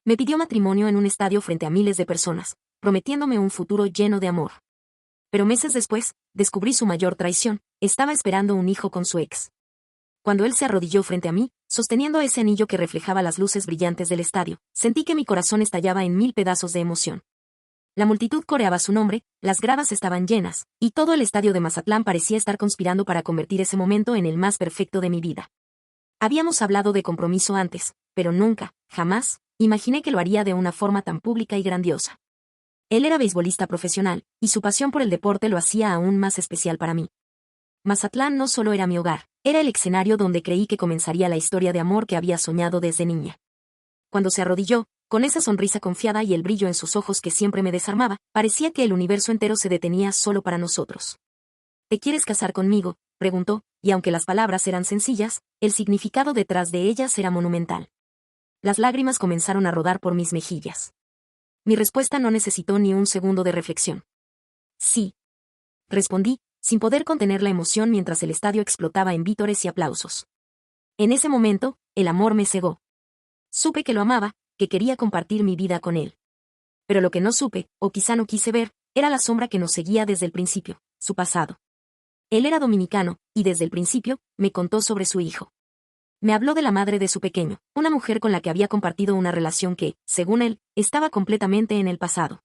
Me pidió matrimonio en un estadio frente a miles de personas, prometiéndome un futuro lleno de amor. Pero meses después, descubrí su mayor traición: estaba esperando un hijo con su ex. Cuando él se arrodilló frente a mí, sosteniendo ese anillo que reflejaba las luces brillantes del estadio, sentí que mi corazón estallaba en 1000 pedazos de emoción. La multitud coreaba su nombre, las gradas estaban llenas, y todo el estadio de Mazatlán parecía estar conspirando para convertir ese momento en el más perfecto de mi vida. Habíamos hablado de compromiso antes, pero nunca, jamás, imaginé que lo haría de una forma tan pública y grandiosa. Él era beisbolista profesional, y su pasión por el deporte lo hacía aún más especial para mí. Mazatlán no solo era mi hogar, era el escenario donde creí que comenzaría la historia de amor que había soñado desde niña. Cuando se arrodilló, con esa sonrisa confiada y el brillo en sus ojos que siempre me desarmaba, parecía que el universo entero se detenía solo para nosotros. ¿Te quieres casar conmigo?, preguntó, y aunque las palabras eran sencillas, el significado detrás de ellas era monumental. Las lágrimas comenzaron a rodar por mis mejillas. Mi respuesta no necesitó ni un segundo de reflexión. Sí, respondí, sin poder contener la emoción mientras el estadio explotaba en vítores y aplausos. En ese momento, el amor me cegó. Supe que lo amaba, que quería compartir mi vida con él. Pero lo que no supe, o quizá no quise ver, era la sombra que nos seguía desde el principio, su pasado. Él era dominicano, y desde el principio, me contó sobre su hijo. Me habló de la madre de su pequeño, una mujer con la que había compartido una relación que, según él, estaba completamente en el pasado.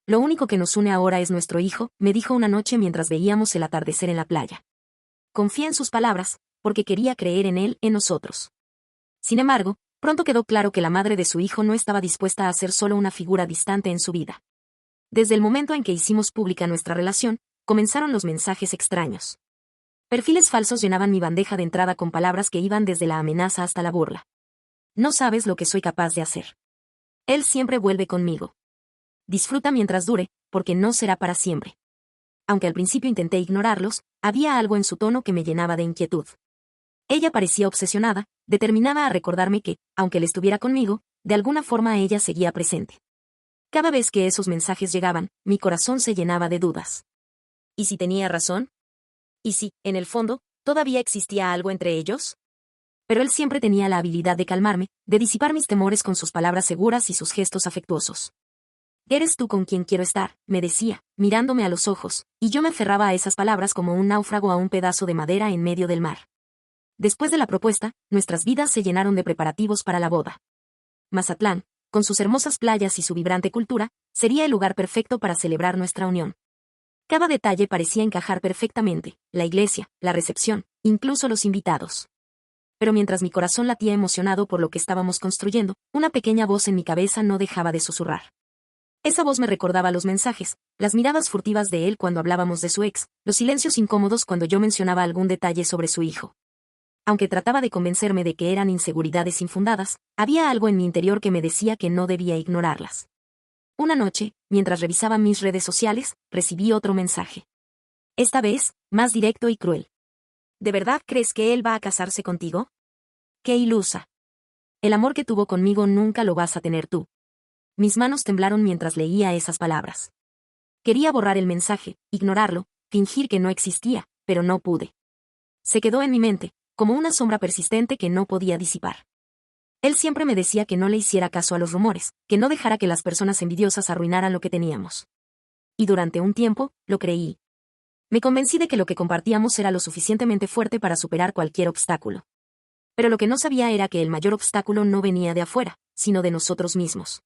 Lo único que nos une ahora es nuestro hijo, me dijo una noche mientras veíamos el atardecer en la playa. Confié en sus palabras, porque quería creer en él, en nosotros. Sin embargo, pronto quedó claro que la madre de su hijo no estaba dispuesta a ser solo una figura distante en su vida. Desde el momento en que hicimos pública nuestra relación, comenzaron los mensajes extraños. Perfiles falsos llenaban mi bandeja de entrada con palabras que iban desde la amenaza hasta la burla. No sabes lo que soy capaz de hacer. Él siempre vuelve conmigo. Disfruta mientras dure, porque no será para siempre. Aunque al principio intenté ignorarlos, había algo en su tono que me llenaba de inquietud. Ella parecía obsesionada, determinada a recordarme que, aunque él estuviera conmigo, de alguna forma ella seguía presente. Cada vez que esos mensajes llegaban, mi corazón se llenaba de dudas. ¿Y si tenía razón? ¿Y si, en el fondo, todavía existía algo entre ellos? Pero él siempre tenía la habilidad de calmarme, de disipar mis temores con sus palabras seguras y sus gestos afectuosos. «Eres tú con quien quiero estar», me decía, mirándome a los ojos, y yo me aferraba a esas palabras como un náufrago a un pedazo de madera en medio del mar. Después de la propuesta, nuestras vidas se llenaron de preparativos para la boda. Mazatlán, con sus hermosas playas y su vibrante cultura, sería el lugar perfecto para celebrar nuestra unión. Cada detalle parecía encajar perfectamente: la iglesia, la recepción, incluso los invitados. Pero mientras mi corazón latía emocionado por lo que estábamos construyendo, una pequeña voz en mi cabeza no dejaba de susurrar. Esa voz me recordaba los mensajes, las miradas furtivas de él cuando hablábamos de su ex, los silencios incómodos cuando yo mencionaba algún detalle sobre su hijo. Aunque trataba de convencerme de que eran inseguridades infundadas, había algo en mi interior que me decía que no debía ignorarlas. Una noche, mientras revisaba mis redes sociales, recibí otro mensaje. Esta vez, más directo y cruel. ¿De verdad crees que él va a casarse contigo? ¡Qué ilusa! El amor que tuvo conmigo nunca lo vas a tener tú. Mis manos temblaron mientras leía esas palabras. Quería borrar el mensaje, ignorarlo, fingir que no existía, pero no pude. Se quedó en mi mente, como una sombra persistente que no podía disipar. Él siempre me decía que no le hiciera caso a los rumores, que no dejara que las personas envidiosas arruinaran lo que teníamos. Y durante un tiempo, lo creí. Me convencí de que lo que compartíamos era lo suficientemente fuerte para superar cualquier obstáculo. Pero lo que no sabía era que el mayor obstáculo no venía de afuera, sino de nosotros mismos.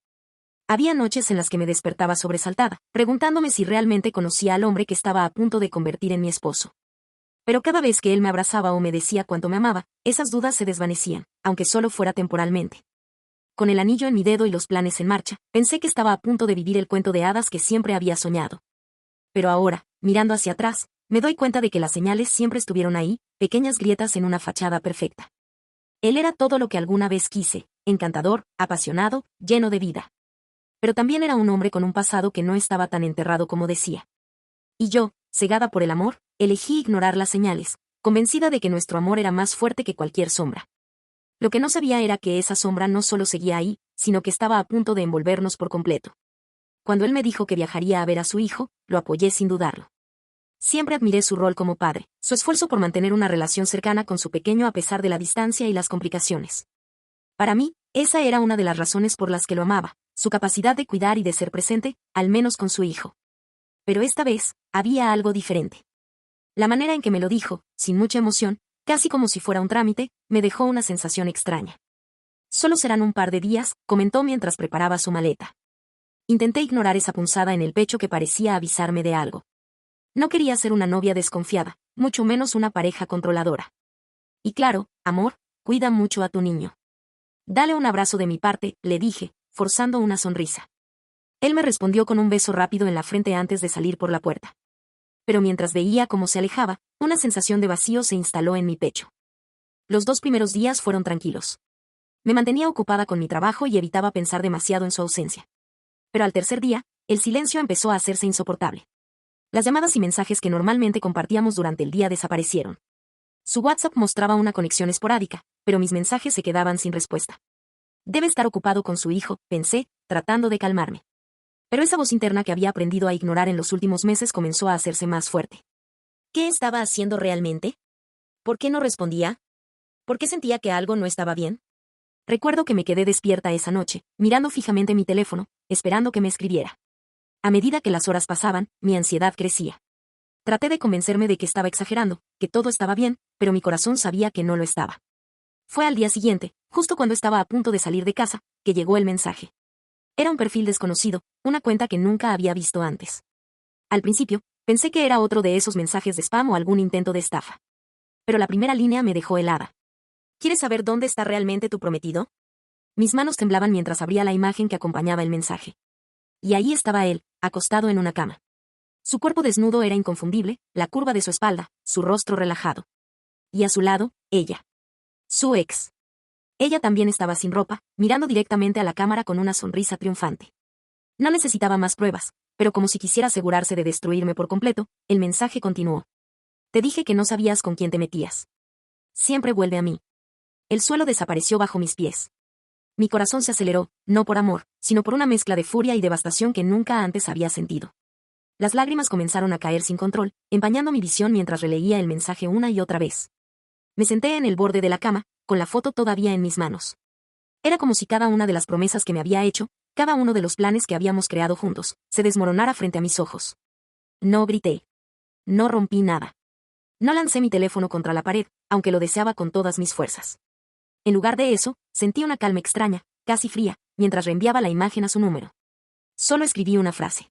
Había noches en las que me despertaba sobresaltada, preguntándome si realmente conocía al hombre que estaba a punto de convertir en mi esposo. Pero cada vez que él me abrazaba o me decía cuánto me amaba, esas dudas se desvanecían, aunque solo fuera temporalmente. Con el anillo en mi dedo y los planes en marcha, pensé que estaba a punto de vivir el cuento de hadas que siempre había soñado. Pero ahora, mirando hacia atrás, me doy cuenta de que las señales siempre estuvieron ahí, pequeñas grietas en una fachada perfecta. Él era todo lo que alguna vez quise: encantador, apasionado, lleno de vida. Pero también era un hombre con un pasado que no estaba tan enterrado como decía. Y yo, cegada por el amor, elegí ignorar las señales, convencida de que nuestro amor era más fuerte que cualquier sombra. Lo que no sabía era que esa sombra no solo seguía ahí, sino que estaba a punto de envolvernos por completo. Cuando él me dijo que viajaría a ver a su hijo, lo apoyé sin dudarlo. Siempre admiré su rol como padre, su esfuerzo por mantener una relación cercana con su pequeño a pesar de la distancia y las complicaciones. Para mí, Esa era una de las razones por las que lo amaba, su capacidad de cuidar y de ser presente, al menos con su hijo. Pero esta vez, había algo diferente. La manera en que me lo dijo, sin mucha emoción, casi como si fuera un trámite, me dejó una sensación extraña. Solo serán un par de días, comentó mientras preparaba su maleta. Intenté ignorar esa punzada en el pecho que parecía avisarme de algo. No quería ser una novia desconfiada, mucho menos una pareja controladora. Y claro, amor, cuida mucho a tu niño. Dale un abrazo de mi parte, le dije, forzando una sonrisa. Él me respondió con un beso rápido en la frente antes de salir por la puerta. Pero mientras veía cómo se alejaba, una sensación de vacío se instaló en mi pecho. Los 2 primeros días fueron tranquilos. Me mantenía ocupada con mi trabajo y evitaba pensar demasiado en su ausencia. Pero al tercer día, el silencio empezó a hacerse insoportable. Las llamadas y mensajes que normalmente compartíamos durante el día desaparecieron. Su WhatsApp mostraba una conexión esporádica, pero mis mensajes se quedaban sin respuesta. Debe estar ocupado con su hijo, pensé, tratando de calmarme. Pero esa voz interna que había aprendido a ignorar en los últimos meses comenzó a hacerse más fuerte. ¿Qué estaba haciendo realmente? ¿Por qué no respondía? ¿Por qué sentía que algo no estaba bien? Recuerdo que me quedé despierta esa noche, mirando fijamente mi teléfono, esperando que me escribiera. A medida que las horas pasaban, mi ansiedad crecía. Traté de convencerme de que estaba exagerando, que todo estaba bien, pero mi corazón sabía que no lo estaba. Fue al día siguiente, justo cuando estaba a punto de salir de casa, que llegó el mensaje. Era un perfil desconocido, una cuenta que nunca había visto antes. Al principio, pensé que era otro de esos mensajes de spam o algún intento de estafa. Pero la primera línea me dejó helada. ¿Quieres saber dónde está realmente tu prometido? Mis manos temblaban mientras abría la imagen que acompañaba el mensaje. Y ahí estaba él, acostado en una cama. Su cuerpo desnudo era inconfundible, la curva de su espalda, su rostro relajado. Y a su lado, ella. Su ex. Ella también estaba sin ropa, mirando directamente a la cámara con una sonrisa triunfante. No necesitaba más pruebas, pero como si quisiera asegurarse de destruirme por completo, el mensaje continuó. Te dije que no sabías con quién te metías. Siempre vuelve a mí. El suelo desapareció bajo mis pies. Mi corazón se aceleró, no por amor, sino por una mezcla de furia y devastación que nunca antes había sentido. Las lágrimas comenzaron a caer sin control, empañando mi visión mientras releía el mensaje una y otra vez. Me senté en el borde de la cama, con la foto todavía en mis manos. Era como si cada una de las promesas que me había hecho, cada uno de los planes que habíamos creado juntos, se desmoronara frente a mis ojos. No grité. No rompí nada. No lancé mi teléfono contra la pared, aunque lo deseaba con todas mis fuerzas. En lugar de eso, sentí una calma extraña, casi fría, mientras reenviaba la imagen a su número. Solo escribí una frase.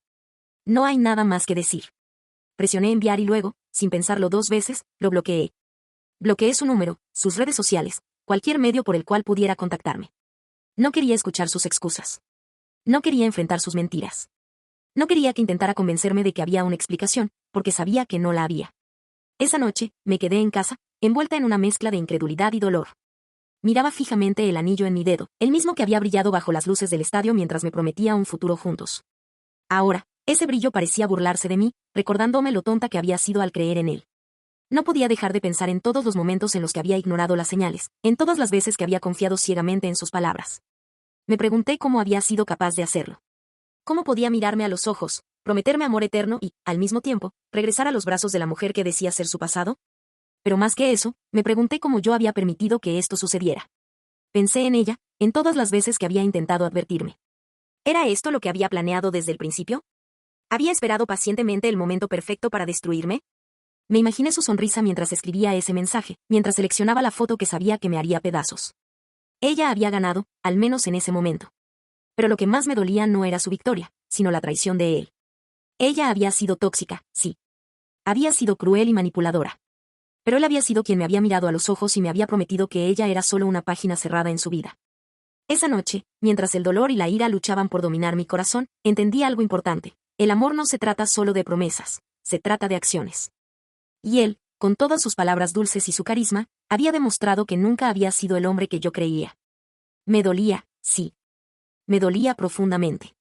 No hay nada más que decir. Presioné enviar y luego, sin pensarlo 2 veces, lo bloqueé. Bloqueé su número, sus redes sociales, cualquier medio por el cual pudiera contactarme. No quería escuchar sus excusas. No quería enfrentar sus mentiras. No quería que intentara convencerme de que había una explicación, porque sabía que no la había. Esa noche, me quedé en casa, envuelta en una mezcla de incredulidad y dolor. Miraba fijamente el anillo en mi dedo, el mismo que había brillado bajo las luces del estadio mientras me prometía un futuro juntos. Ahora, ese brillo parecía burlarse de mí, recordándome lo tonta que había sido al creer en él. No podía dejar de pensar en todos los momentos en los que había ignorado las señales, en todas las veces que había confiado ciegamente en sus palabras. Me pregunté cómo había sido capaz de hacerlo. ¿Cómo podía mirarme a los ojos, prometerme amor eterno y, al mismo tiempo, regresar a los brazos de la mujer que decía ser su pasado? Pero más que eso, me pregunté cómo yo había permitido que esto sucediera. Pensé en ella, en todas las veces que había intentado advertirme. ¿Era esto lo que había planeado desde el principio? ¿Había esperado pacientemente el momento perfecto para destruirme? Me imaginé su sonrisa mientras escribía ese mensaje, mientras seleccionaba la foto que sabía que me haría pedazos. Ella había ganado, al menos en ese momento. Pero lo que más me dolía no era su victoria, sino la traición de él. Ella había sido tóxica, sí. Había sido cruel y manipuladora. Pero él había sido quien me había mirado a los ojos y me había prometido que ella era solo una página cerrada en su vida. Esa noche, mientras el dolor y la ira luchaban por dominar mi corazón, entendí algo importante. El amor no se trata solo de promesas, se trata de acciones. Y él, con todas sus palabras dulces y su carisma, había demostrado que nunca había sido el hombre que yo creía. Me dolía, sí. Me dolía profundamente.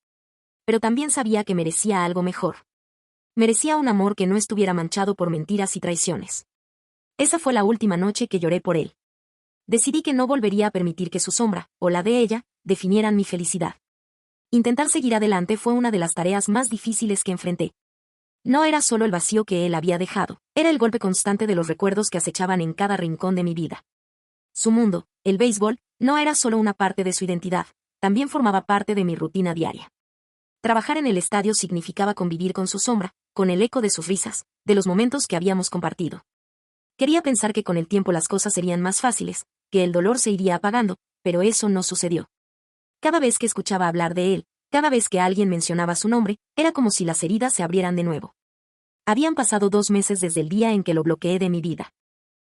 Pero también sabía que merecía algo mejor. Merecía un amor que no estuviera manchado por mentiras y traiciones. Esa fue la última noche que lloré por él. Decidí que no volvería a permitir que su sombra, o la de ella, definieran mi felicidad. Intentar seguir adelante fue una de las tareas más difíciles que enfrenté. No era solo el vacío que él había dejado, era el golpe constante de los recuerdos que acechaban en cada rincón de mi vida. Su mundo, el béisbol, No era solo una parte de su identidad, también formaba parte de mi rutina diaria. Trabajar en el estadio significaba convivir con su sombra, con el eco de sus risas, de los momentos que habíamos compartido. Quería pensar que con el tiempo las cosas serían más fáciles, que el dolor se iría apagando, pero eso no sucedió. Cada vez que escuchaba hablar de él, cada vez que alguien mencionaba su nombre, era como si las heridas se abrieran de nuevo. Habían pasado 2 meses desde el día en que lo bloqueé de mi vida.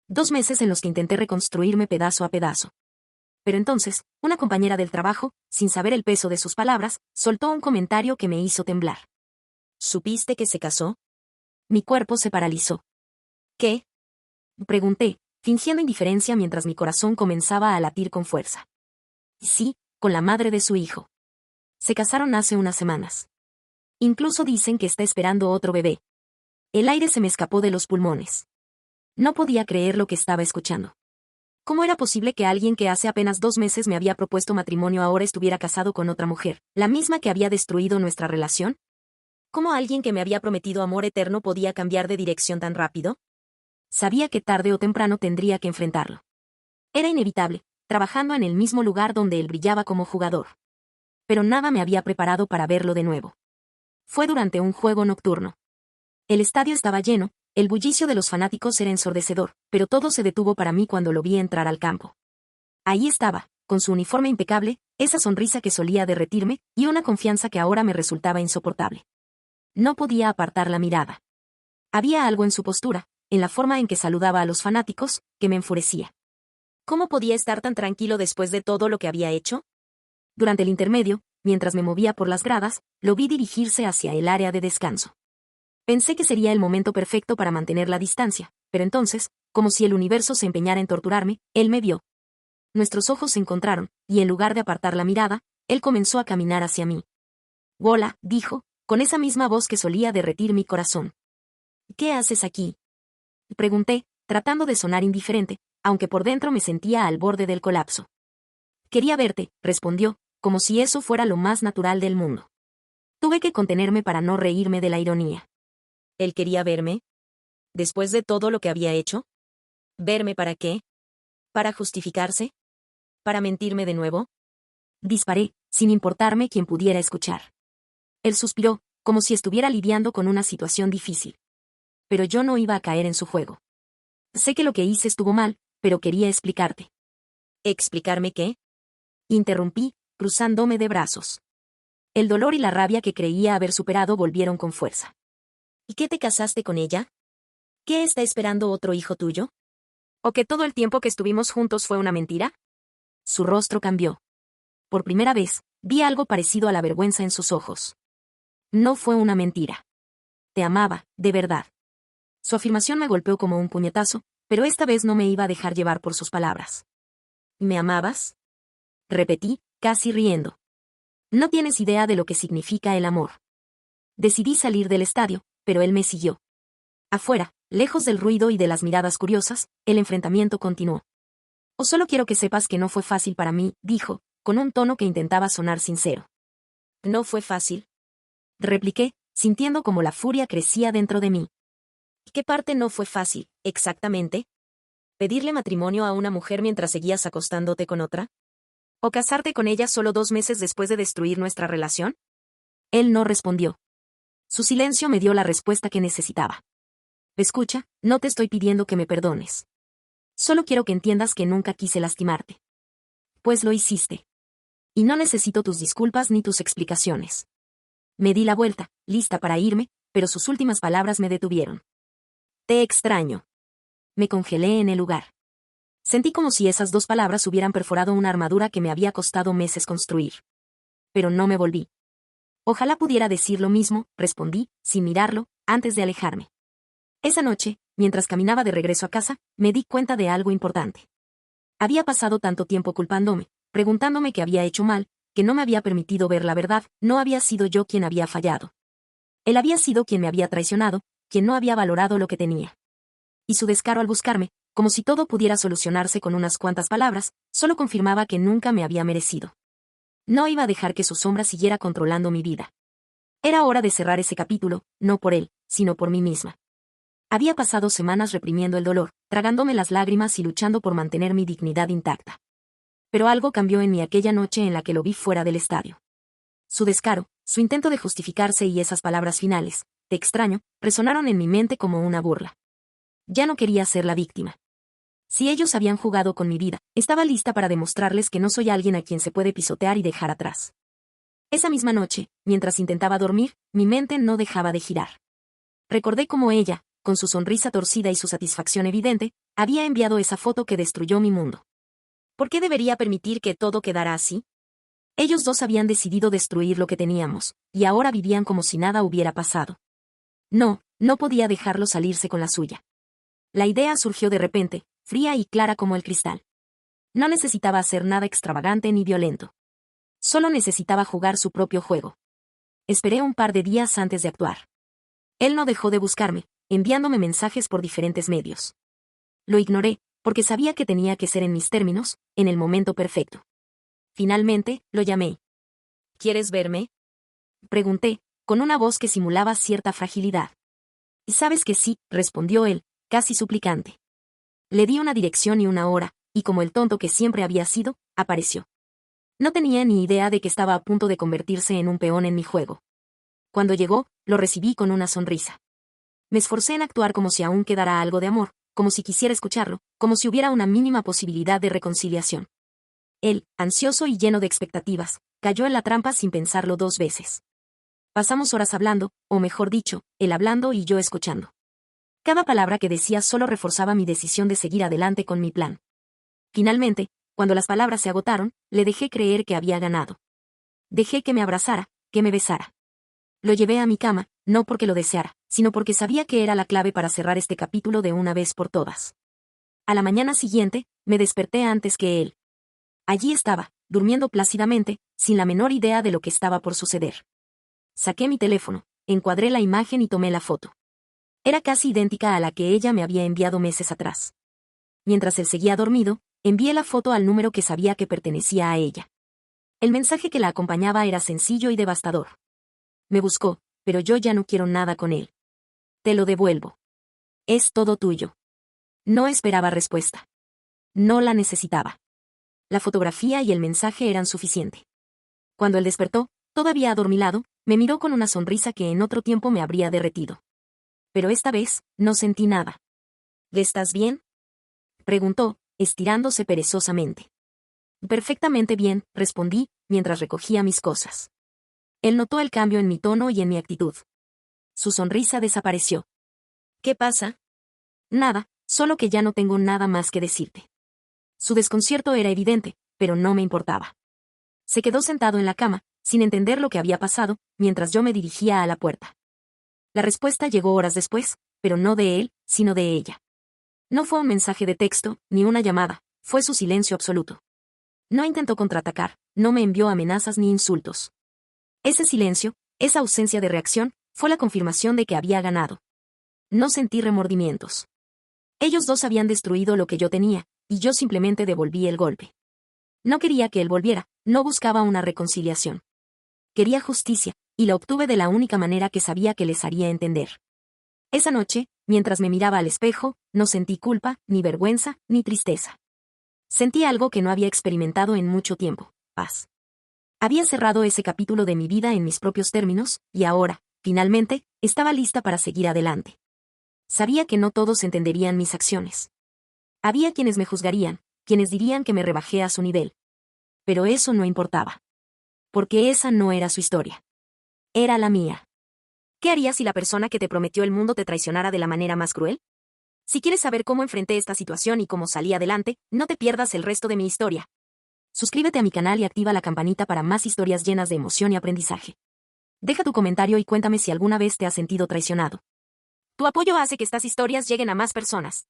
2 meses en los que intenté reconstruirme pedazo a pedazo. Pero entonces, una compañera del trabajo, sin saber el peso de sus palabras, soltó un comentario que me hizo temblar. ¿Supiste que se casó? Mi cuerpo se paralizó. ¿Qué? Pregunté, fingiendo indiferencia mientras mi corazón comenzaba a latir con fuerza. Sí, con la madre de su hijo. Se casaron hace unas semanas. Incluso dicen que está esperando otro bebé. El aire se me escapó de los pulmones. No podía creer lo que estaba escuchando. ¿Cómo era posible que alguien que hace apenas 2 meses me había propuesto matrimonio ahora estuviera casado con otra mujer, la misma que había destruido nuestra relación? ¿Cómo alguien que me había prometido amor eterno podía cambiar de dirección tan rápido? Sabía que tarde o temprano tendría que enfrentarlo. Era inevitable, trabajando en el mismo lugar donde él brillaba como jugador. Pero nada me había preparado para verlo de nuevo. Fue durante un juego nocturno. El estadio estaba lleno, el bullicio de los fanáticos era ensordecedor, pero todo se detuvo para mí cuando lo vi entrar al campo. Ahí estaba, con su uniforme impecable, esa sonrisa que solía derretirme, y una confianza que ahora me resultaba insoportable. No podía apartar la mirada. Había algo en su postura, en la forma en que saludaba a los fanáticos, que me enfurecía. ¿Cómo podía estar tan tranquilo después de todo lo que había hecho? Durante el intermedio, mientras me movía por las gradas, lo vi dirigirse hacia el área de descanso. Pensé que sería el momento perfecto para mantener la distancia, pero entonces, como si el universo se empeñara en torturarme, él me vio. Nuestros ojos se encontraron, y en lugar de apartar la mirada, él comenzó a caminar hacia mí. «Hola», dijo, con esa misma voz que solía derretir mi corazón. «¿Qué haces aquí?», pregunté, tratando de sonar indiferente, aunque por dentro me sentía al borde del colapso. «Quería verte», respondió, como si eso fuera lo más natural del mundo. Tuve que contenerme para no reírme de la ironía. ¿Él quería verme? ¿Después de todo lo que había hecho? ¿Verme para qué? ¿Para justificarse? ¿Para mentirme de nuevo? Disparé, sin importarme quién pudiera escuchar. Él suspiró, como si estuviera lidiando con una situación difícil. Pero yo no iba a caer en su juego. Sé que lo que hice estuvo mal, pero quería explicarte. ¿Explicarme qué? Interrumpí, cruzándome de brazos. El dolor y la rabia que creía haber superado volvieron con fuerza. ¿Y qué te casaste con ella? ¿Qué está esperando otro hijo tuyo? ¿O que todo el tiempo que estuvimos juntos fue una mentira? Su rostro cambió. Por primera vez, vi algo parecido a la vergüenza en sus ojos. No fue una mentira. Te amaba, de verdad. Su afirmación me golpeó como un puñetazo, pero esta vez no me iba a dejar llevar por sus palabras. ¿Me amabas? Repetí, casi riendo. No tienes idea de lo que significa el amor. Decidí salir del estadio, pero él me siguió. Afuera, lejos del ruido y de las miradas curiosas, el enfrentamiento continuó. «O solo quiero que sepas que no fue fácil para mí», dijo, con un tono que intentaba sonar sincero. «¿No fue fácil?», repliqué, sintiendo como la furia crecía dentro de mí. «¿Qué parte no fue fácil, exactamente? ¿Pedirle matrimonio a una mujer mientras seguías acostándote con otra? ¿O casarte con ella solo 2 meses después de destruir nuestra relación?» Él no respondió. Su silencio me dio la respuesta que necesitaba. «Escucha, no te estoy pidiendo que me perdones. Solo quiero que entiendas que nunca quise lastimarte. Pues lo hiciste. Y no necesito tus disculpas ni tus explicaciones». Me di la vuelta, lista para irme, pero sus últimas palabras me detuvieron. «Te extraño». Me congelé en el lugar. Sentí como si esas 2 palabras hubieran perforado una armadura que me había costado meses construir. Pero no me volví. «Ojalá pudiera decir lo mismo», respondí, sin mirarlo, antes de alejarme. Esa noche, mientras caminaba de regreso a casa, me di cuenta de algo importante. Había pasado tanto tiempo culpándome, preguntándome qué había hecho mal, que no me había permitido ver la verdad. No había sido yo quien había fallado. Él había sido quien me había traicionado, quien no había valorado lo que tenía. Y su descaro al buscarme, como si todo pudiera solucionarse con unas cuantas palabras, solo confirmaba que nunca me había merecido. No iba a dejar que su sombra siguiera controlando mi vida. Era hora de cerrar ese capítulo, no por él, sino por mí misma. Había pasado semanas reprimiendo el dolor, tragándome las lágrimas y luchando por mantener mi dignidad intacta. Pero algo cambió en mí aquella noche en la que lo vi fuera del estadio. Su descaro, su intento de justificarse y esas palabras finales, te extraño, resonaron en mi mente como una burla. Ya no quería ser la víctima. Si ellos habían jugado con mi vida, estaba lista para demostrarles que no soy alguien a quien se puede pisotear y dejar atrás. Esa misma noche, mientras intentaba dormir, mi mente no dejaba de girar. Recordé cómo ella, con su sonrisa torcida y su satisfacción evidente, había enviado esa foto que destruyó mi mundo. ¿Por qué debería permitir que todo quedara así? Ellos dos habían decidido destruir lo que teníamos, y ahora vivían como si nada hubiera pasado. No podía dejarlo salirse con la suya. La idea surgió de repente, fría y clara como el cristal. No necesitaba hacer nada extravagante ni violento. Solo necesitaba jugar su propio juego. Esperé un par de días antes de actuar. Él no dejó de buscarme, enviándome mensajes por diferentes medios. Lo ignoré, porque sabía que tenía que ser en mis términos, en el momento perfecto. Finalmente, lo llamé. ¿Quieres verme? Pregunté, con una voz que simulaba cierta fragilidad. Y sabes que sí, respondió él, casi suplicante. Le di una dirección y una hora, y como el tonto que siempre había sido, apareció. No tenía ni idea de que estaba a punto de convertirse en un peón en mi juego. Cuando llegó, lo recibí con una sonrisa. Me esforcé en actuar como si aún quedara algo de amor, como si quisiera escucharlo, como si hubiera una mínima posibilidad de reconciliación. Él, ansioso y lleno de expectativas, cayó en la trampa sin pensarlo 2 veces. Pasamos horas hablando, o mejor dicho, él hablando y yo escuchando. Cada palabra que decía solo reforzaba mi decisión de seguir adelante con mi plan. Finalmente, cuando las palabras se agotaron, le dejé creer que había ganado. Dejé que me abrazara, que me besara. Lo llevé a mi cama, no porque lo deseara, sino porque sabía que era la clave para cerrar este capítulo de una vez por todas. A la mañana siguiente, me desperté antes que él. Allí estaba, durmiendo plácidamente, sin la menor idea de lo que estaba por suceder. Saqué mi teléfono, encuadré la imagen y tomé la foto. Era casi idéntica a la que ella me había enviado meses atrás. Mientras él seguía dormido, envié la foto al número que sabía que pertenecía a ella. El mensaje que la acompañaba era sencillo y devastador. Me buscó, pero yo ya no quiero nada con él. Te lo devuelvo. Es todo tuyo. No esperaba respuesta. No la necesitaba. La fotografía y el mensaje eran suficiente. Cuando él despertó, todavía adormilado, me miró con una sonrisa que en otro tiempo me habría derretido. Pero esta vez, no sentí nada. ¿Estás bien?, preguntó, estirándose perezosamente. Perfectamente bien, respondí, mientras recogía mis cosas. Él notó el cambio en mi tono y en mi actitud. Su sonrisa desapareció. ¿Qué pasa? Nada, solo que ya no tengo nada más que decirte. Su desconcierto era evidente, pero no me importaba. Se quedó sentado en la cama, sin entender lo que había pasado, mientras yo me dirigía a la puerta. La respuesta llegó horas después, pero no de él, sino de ella. No fue un mensaje de texto, ni una llamada, fue su silencio absoluto. No intentó contraatacar, no me envió amenazas ni insultos. Ese silencio, esa ausencia de reacción, fue la confirmación de que había ganado. No sentí remordimientos. Ellos dos habían destruido lo que yo tenía, y yo simplemente devolví el golpe. No quería que él volviera, no buscaba una reconciliación. Quería justicia, y la obtuve de la única manera que sabía que les haría entender. Esa noche, mientras me miraba al espejo, no sentí culpa, ni vergüenza, ni tristeza. Sentí algo que no había experimentado en mucho tiempo: paz. Había cerrado ese capítulo de mi vida en mis propios términos, y ahora, finalmente, estaba lista para seguir adelante. Sabía que no todos entenderían mis acciones. Había quienes me juzgarían, quienes dirían que me rebajé a su nivel. Pero eso no importaba. Porque esa no era su historia. Era la mía. ¿Qué harías si la persona que te prometió el mundo te traicionara de la manera más cruel? Si quieres saber cómo enfrenté esta situación y cómo salí adelante, no te pierdas el resto de mi historia. Suscríbete a mi canal y activa la campanita para más historias llenas de emoción y aprendizaje. Deja tu comentario y cuéntame si alguna vez te has sentido traicionado. Tu apoyo hace que estas historias lleguen a más personas.